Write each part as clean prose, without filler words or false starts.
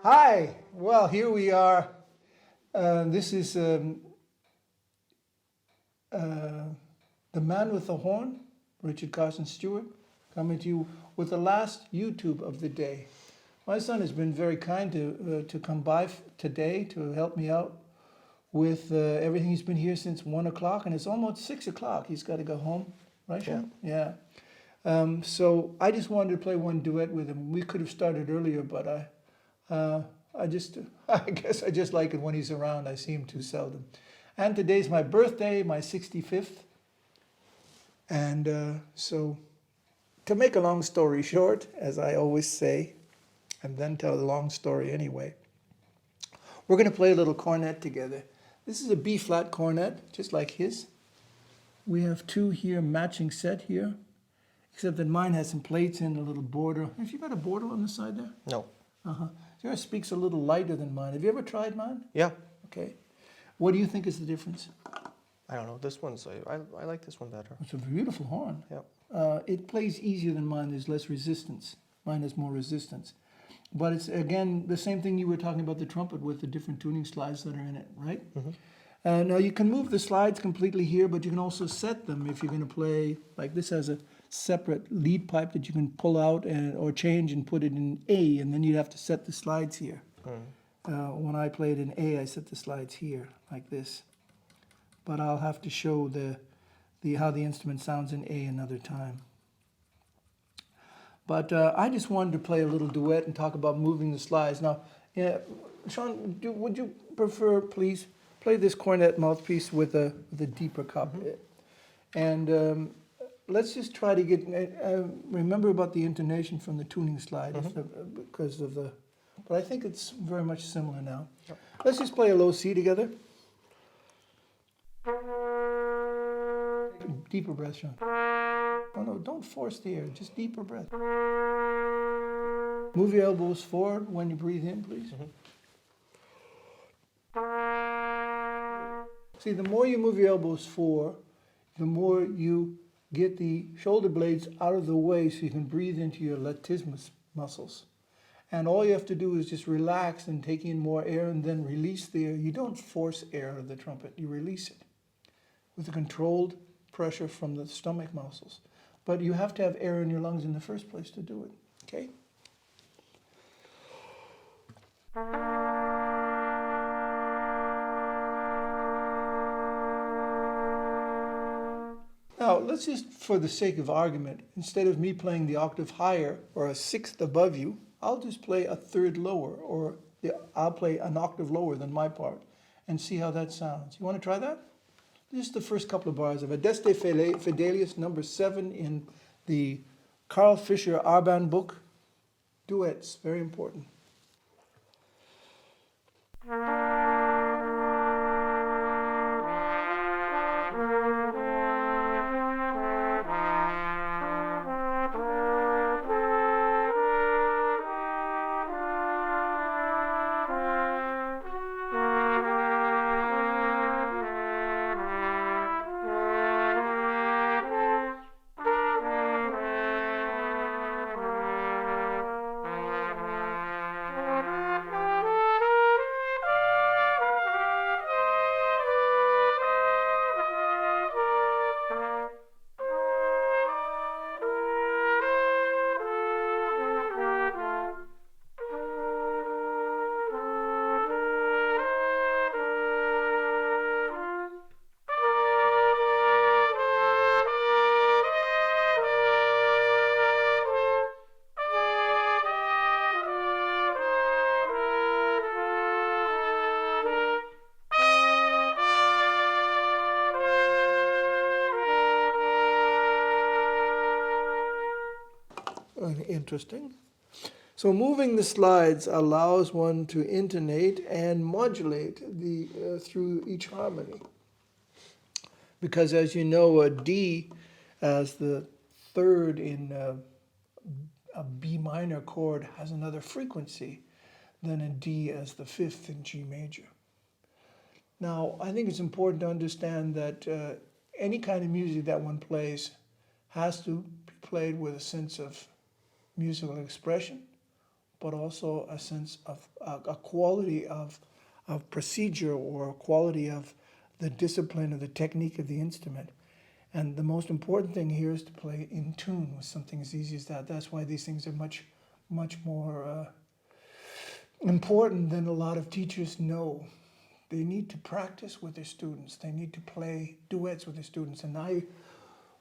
Hi, well, here we are. This is the man with the horn, Richard Carson Steuart, coming to you with the last YouTube of the day. My son has been very kind to come by today to help me out with everything. He's been here since 1 o'clock, and it's almost 6 o'clock. He's got to go home, right, Sean? Yeah. So I just wanted to play one duet with him. We could have started earlier, but I guess I just like it when he's around. I see him too seldom. And today's my birthday, my 65th. And so to make a long story short, as I always say, and then tell a long story anyway, we're going to play a little cornet together. This is a B-flat cornet, just like his. We have two here, matching set here, except that mine has some plates in, a little border. Have you got a border on the side there? No. Uh-huh. Yours speaks a little lighter than mine. Have you ever tried mine? Yeah. Okay. What do you think is the difference? I don't know. This one's, I like this one better. It's a beautiful horn. Yeah. It plays easier than mine. There's less resistance. Mine has more resistance. But it's, again, the same thing you were talking about the trumpet with the different tuning slides that are in it, right? Mm-hmm. Now, you can move the slides completely here, but you can also set them if you're going to play, like this has a separate lead pipe that you can pull out or change and put it in A, and then you'd have to set the slides here. When I played in A, I set the slides here, like this. But I'll have to show how the instrument sounds in A another time. But I just wanted to play a little duet and talk about moving the slides. Now, Sean, would you prefer, please, play this cornet mouthpiece with a deeper cup? And let's just try to get, remember about the intonation from the tuning slide, because of the, but I think it's very much similar now. Yep. Let's just play a low C together. Deeper breath, Sean. Oh no, don't force the air, just deeper breath. Move your elbows forward when you breathe in, please. See, the more you move your elbows forward, the more you get the shoulder blades out of the way so you can breathe into your latissimus muscles. And all you have to do is just relax and take in more air and then release the air. You don't force air out of the trumpet, you release it with a controlled pressure from the stomach muscles. But you have to have air in your lungs in the first place to do it, okay? Now, let's just, for the sake of argument, instead of me playing the octave higher or a sixth above you, I'll just play a third lower, or I'll play an octave lower than my part and see how that sounds. You want to try that? Just the first couple of bars of Adeste Fidelius, number 7 in the Carl Fischer Arban book. Duets, very important. Interesting. So moving the slides allows one to intonate and modulate through each harmony. Because as you know, a D as the third in a B minor chord has another frequency than a D as the fifth in G major. Now, I think it's important to understand that any kind of music that one plays has to be played with a sense of musical expression, but also a sense of a quality of procedure or a quality of the discipline or the technique of the instrument. And the most important thing here is to play in tune with something as easy as that. That's why these things are much, much more important than a lot of teachers know. They need to practice with their students. They need to play duets with their students. And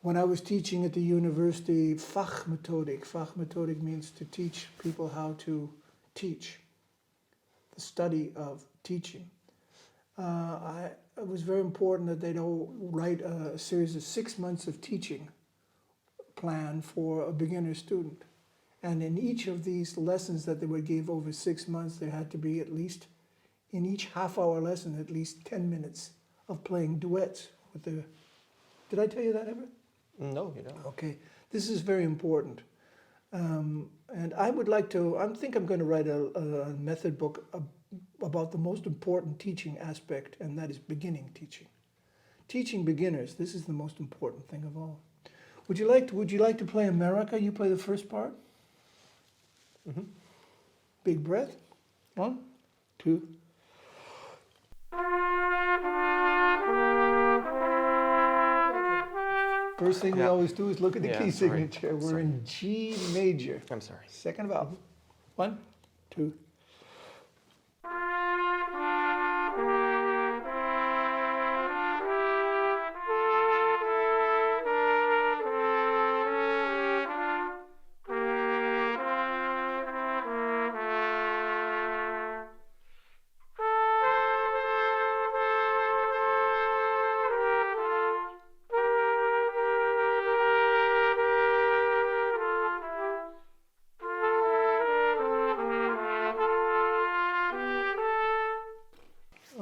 when I was teaching at the university, Fachmethodik means to teach people how to teach, the study of teaching. It was very important that they'd all write a series of 6 months of teaching plan for a beginner student. And in each of these lessons that they would give over 6 months, there had to be at least, in each half-hour lesson, at least 10 minutes of playing duets with the... Did I tell you that ever? No, you don't. Okay, this is very important. And I would like to, I think I'm going to write a method book about the most important teaching aspect, and that is beginning teaching. Teaching beginners, this is the most important thing of all. Would you like to play America? You play the first part. Mm-hmm. Big breath. 1, 2. First thing we always do is look at the key signature. We're in G major. I'm sorry. Second valve. 1, 2.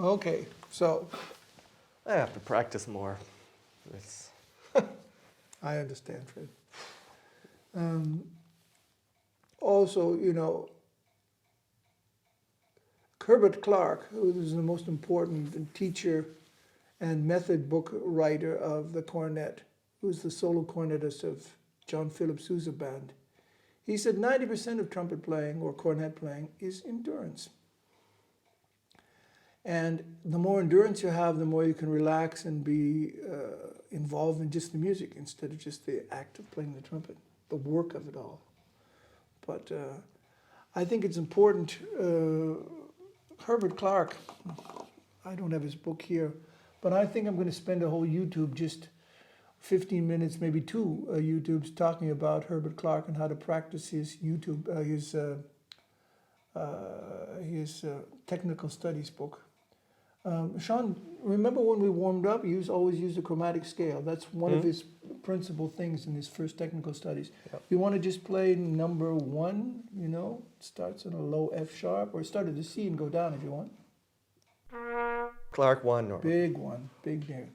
Okay, so I have to practice more. It's I understand, Fred. Also, Herbert Clark, who is the most important teacher and method book writer of the cornet, who's the solo cornetist of John Philip Sousa band, he said 90% of trumpet playing or cornet playing is endurance. And the more endurance you have, the more you can relax and be involved in just the music instead of just the act of playing the trumpet, the work of it all. But I think it's important. Herbert Clark, I don't have his book here, but I think I'm going to spend a whole YouTube, just 15 minutes, maybe 2 YouTubes, talking about Herbert Clark and how to practice his YouTube, his technical studies book. Sean, remember when we warmed up, he always used a chromatic scale. That's one of his principal things in his first technical studies. Yep. You want to just play number 1, starts in a low F sharp, or start at the C and go down if you want. Clark 1 or Big one, big name.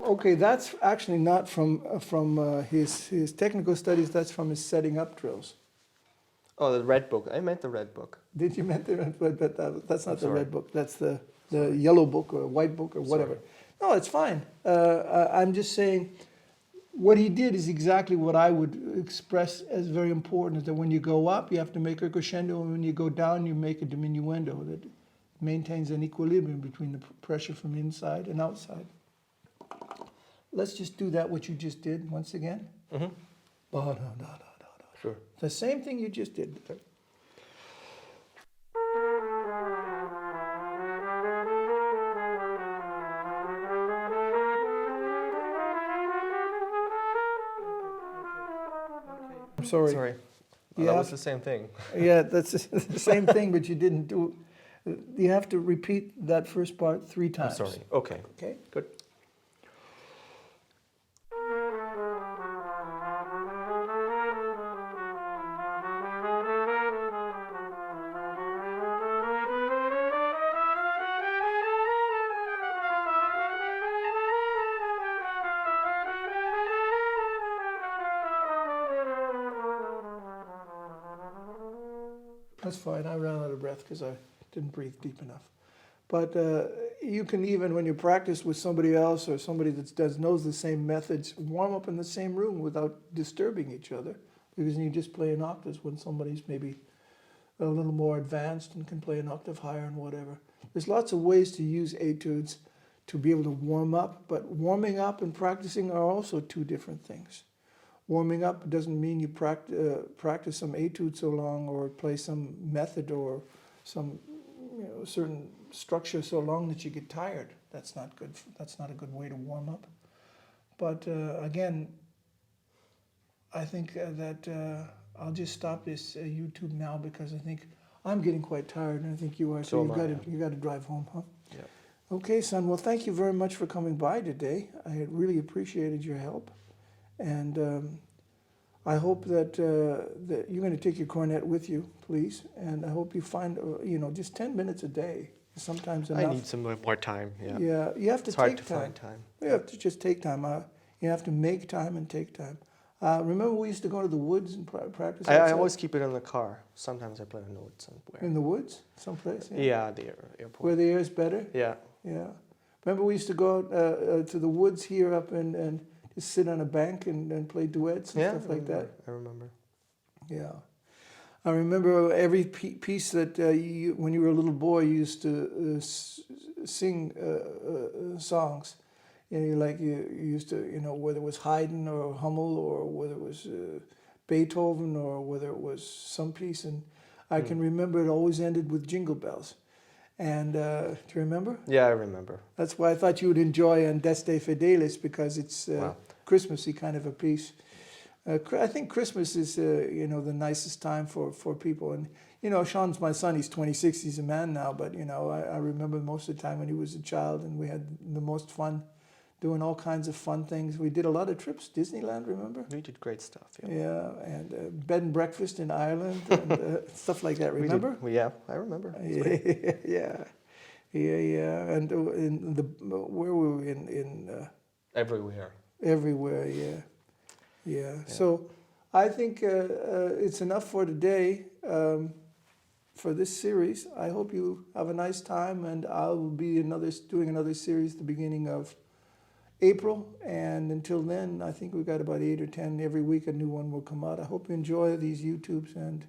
Okay, that's actually not from his technical studies. That's from his setting up drills. Oh, the red book. I meant the red book. Did you meant the red book? But that's not the sorry. red book. That's the yellow book or white book or whatever. No, it's fine. I'm just saying, what he did is exactly what I would express as very important. Is that when you go up, you have to make a crescendo, and when you go down, you make a diminuendo that maintains an equilibrium between the pressure from inside and outside. Let's just do that, what you just did, once again. Mm-hmm. Sure. The same thing you just did. I'm sorry. Sorry. You That have- was the same thing. Yeah, that's the same thing, but you didn't do. You have to repeat that first part 3 I'm times. sorry. Okay. Okay. Good. That's fine. I ran out of breath because I didn't breathe deep enough. But you can even, when you practice with somebody else or somebody that knows the same methods, warm up in the same room without disturbing each other. Because you just play in octaves when somebody's maybe a little more advanced and can play an octave higher and whatever. There's lots of ways to use etudes to be able to warm up, but warming up and practicing are also two different things. Warming up doesn't mean you practice some etude so long or play some method or some certain structure so long that you get tired. That's not good. That's not a good way to warm up. But again, I think that I'll just stop this YouTube now because I think I'm getting quite tired, and I think you are. So you got to drive home, huh? Yeah. Okay, son. Well, thank you very much for coming by today. I really appreciated your help, and I hope that that you're going to take your cornet with you, please. And I hope you find just 10 minutes a day. Sometimes enough. I need some more time. Yeah. Yeah, you have to It's hard take to time. find time. You have to just take time. You have to make time and take time. Remember we used to go to the woods and practice outside? I always keep it in the car. Sometimes I play on the wood somewhere. In the woods? Someplace? Yeah, the airport. Where the air is better? Yeah. Yeah. Remember we used to go to the woods here up and just sit on a bank and play duets and stuff like that? I remember. Yeah. I remember every piece that when you were a little boy, you used to sing songs. You used to, whether it was Haydn or Hummel or whether it was Beethoven or whether it was some piece. And I can remember it always ended with Jingle Bells. And do you remember? Yeah, I remember. That's why I thought you would enjoy Andeste Fidelis because it's Wow. Christmassy kind of a piece. I think Christmas is, the nicest time for people. And, Sean's my son. He's 26. He's a man now. But, I remember most of the time when he was a child and we had the most fun doing all kinds of fun things. We did a lot of trips. Disneyland, remember? We did great stuff. Yeah. Yeah, and bed and breakfast in Ireland and stuff like that, remember? Yeah, I remember. Yeah. And where were we in Everywhere. everywhere, yeah. So I think it's enough for today for this series. I hope you have a nice time, and I'll be doing another series at the beginning of April. And until then, I think we've got about 8 or 10. Every week a new one will come out. I hope you enjoy these YouTubes, and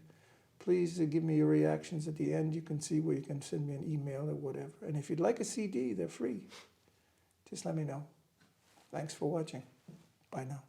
please give me your reactions at the end. You can see where you can send me an email or whatever. And if you'd like a CD, they're free. Just let me know. Thanks for watching. Bye now.